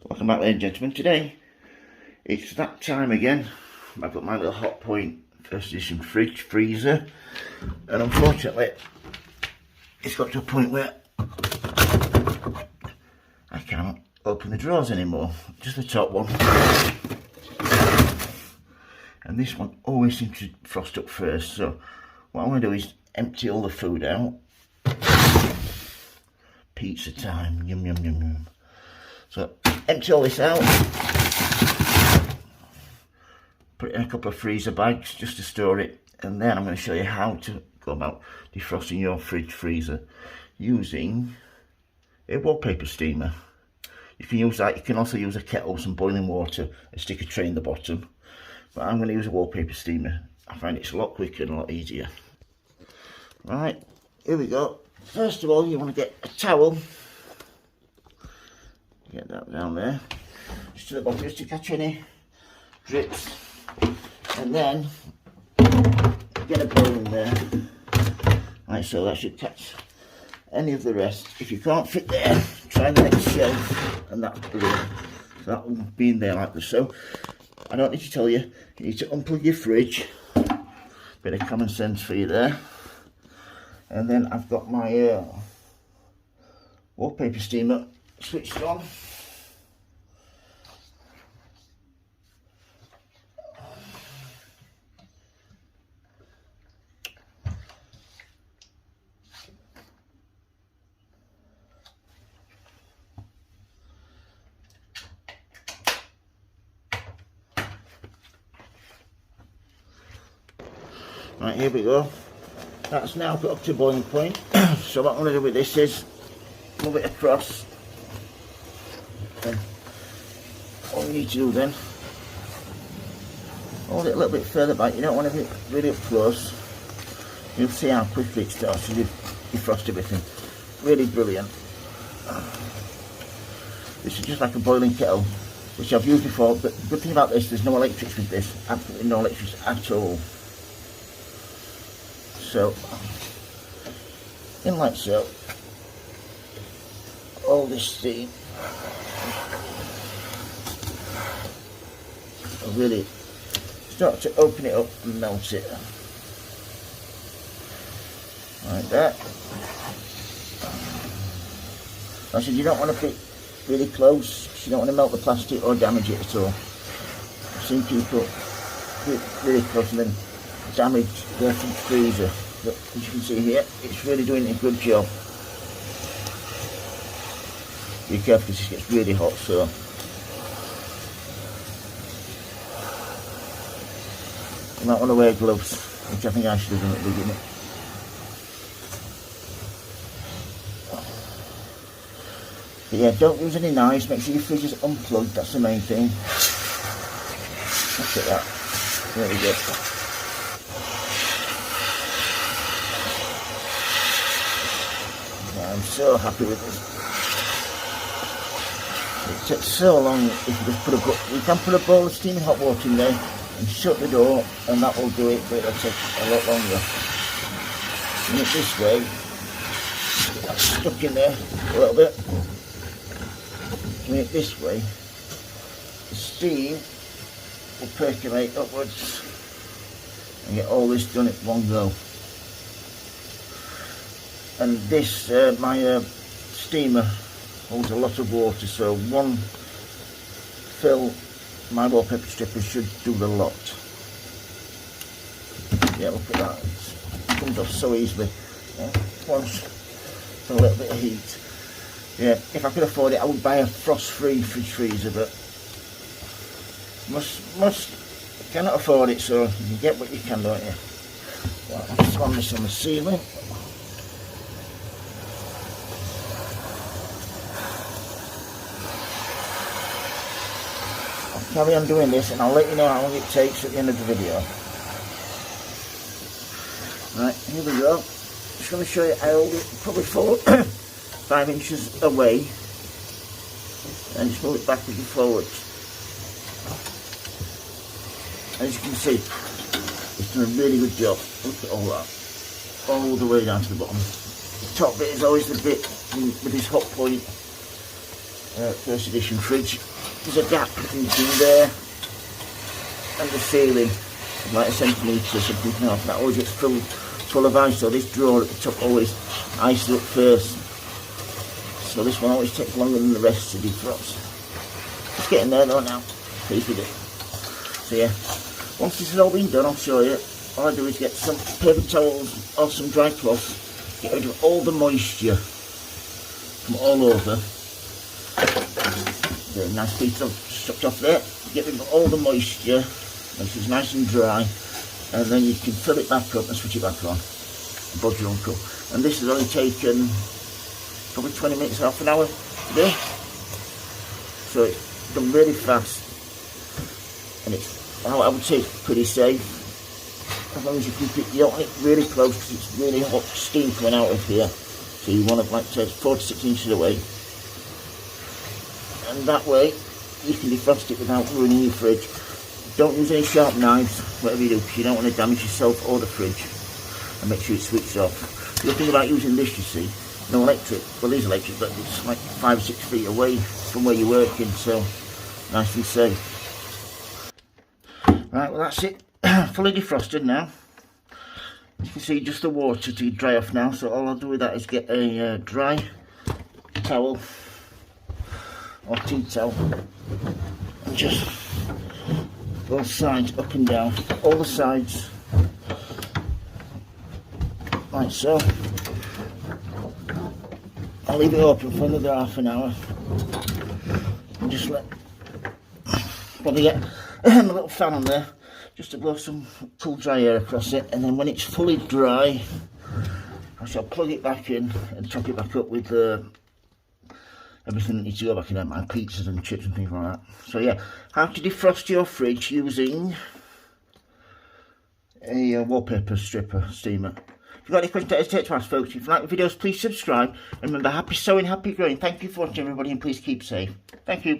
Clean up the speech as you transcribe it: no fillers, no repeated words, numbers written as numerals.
Welcome back, ladies and gentlemen. Today it's that time again. I've got my little hot point first edition fridge freezer, and unfortunately it's got to a point where I can't open the drawers anymore, just the top one, and this one always seems to frost up first. So what I'm going to do is empty all the food out. Pizza time, yum yum yum yum. So empty all this out, put it in a couple of freezer bags just to store it, and then I'm going to show you how to go about defrosting your fridge freezer using a wallpaper steamer. You can use that. You can also use a kettle, some boiling water, and stick a tray in the bottom, but I'm going to use a wallpaper steamer. I find it's a lot quicker and a lot easier. Right, here we go. First of all, you want to get a towel. Get that down there, just to the bottom, just to catch any drips, and then get a bowl in there, like so. That should catch any of the rest. If you can't fit there, try the next shelf, and that's brilliant. So that will be in there like this. So I don't need to tell you, you need to unplug your fridge. Bit of common sense for you there. And then I've got my wallpaper steamer switched on. Right, here we go. That's now got up to boiling point. So what I'm going to do with this is move it across. And all you need to do then, hold it a little bit further back. You don't want to be really up close. You'll see how quickly it starts to defrost everything. Really brilliant. This is just like a boiling kettle, which I've used before, but the good thing about this, there's no electrics with this. Absolutely no electrics at all. So, in like so, all this steam will really start to open it up and melt it. Like that. I said you don't want to be really close, because you don't want to melt the plastic or damage it at all. I've seen people get really close and then damage their freezer, but as you can see here, it's really doing a good job. Be careful because this gets really hot, so you might want to wear gloves, which I think I should have done at the beginning. But yeah, don't use any knives, make sure your fridge is unplugged, that's the main thing. Look at that, there we go. I'm so happy with this. It takes so long if you just put you can put a bowl of steaming hot water in there and shut the door, and that will do it, but it'll take a lot longer. And it this way, get that stuck in there a little bit. And it this way, the steam will percolate upwards and get all this done at one go. And this, my steamer holds a lot of water, so one fill, my wallpaper stripper should do the lot. Yeah, look at that, it comes off so easily. Once a little bit of heat. Yeah, if I could afford it, I would buy a frost-free fridge freezer, but cannot afford it, so you get what you can, don't you? Right, I'll slam this on the ceiling. Carry on doing this, and I'll let you know how long it takes at the end of the video. Right, here we go. Just going to show you how it probably 5 inches away, and just move it backwards and forwards. As you can see, it's done a really good job. Look at all that, all the way down to the bottom. The top bit is always the bit with this hot point first edition fridge. There's a gap between there and the ceiling, like a centimetre or something else. That always gets full of ice, so this drawer at the top always ices up first. So this one always takes longer than the rest to defrost. It's getting there though now, pleased with it. So yeah, once this has all been done, I'll show you. All I do is get some paper towels or some dry cloths, get rid of all the moisture from all over. The nice piece stuck off there, get rid of all the moisture, makes it nice and dry, and then you can fill it back up and switch it back on. Bodge your uncle. And this has only taken probably 20 minutes, half an hour to do. So it's done really fast, and it's, I would say it's pretty safe, as long as you keep it, you don't want it really close because it's really hot steam coming out of here. So you want it, like I said, 4 to 6 inches away. And that way you can defrost it without ruining your fridge. Don't use any sharp knives, whatever you do, because you don't want to damage yourself or the fridge. And make sure it's switched off. The thing about using this, you see, no electric, well there's electric, but it's like 5 or 6 feet away from where you're working, so nice and safe. Right, well that's it, fully defrosted now. You can see just the water to dry off now, so all I'll do with that is get a dry towel or tea towel and just both sides up and down, all the sides like so. I'll leave it open for another half an hour and just let, probably get a little fan on there just to blow some cool dry air across it, and then when it's fully dry I shall plug it back in and top it back up with everything that needs to go back in there, my pizzas and chips and things like that. So yeah, how to defrost your fridge using a wallpaper stripper steamer. If you've got any questions, don't hesitate to ask, folks. If you like the videos, please subscribe, and remember, happy sewing, happy growing. Thank you for watching, everybody, and please keep safe. Thank you.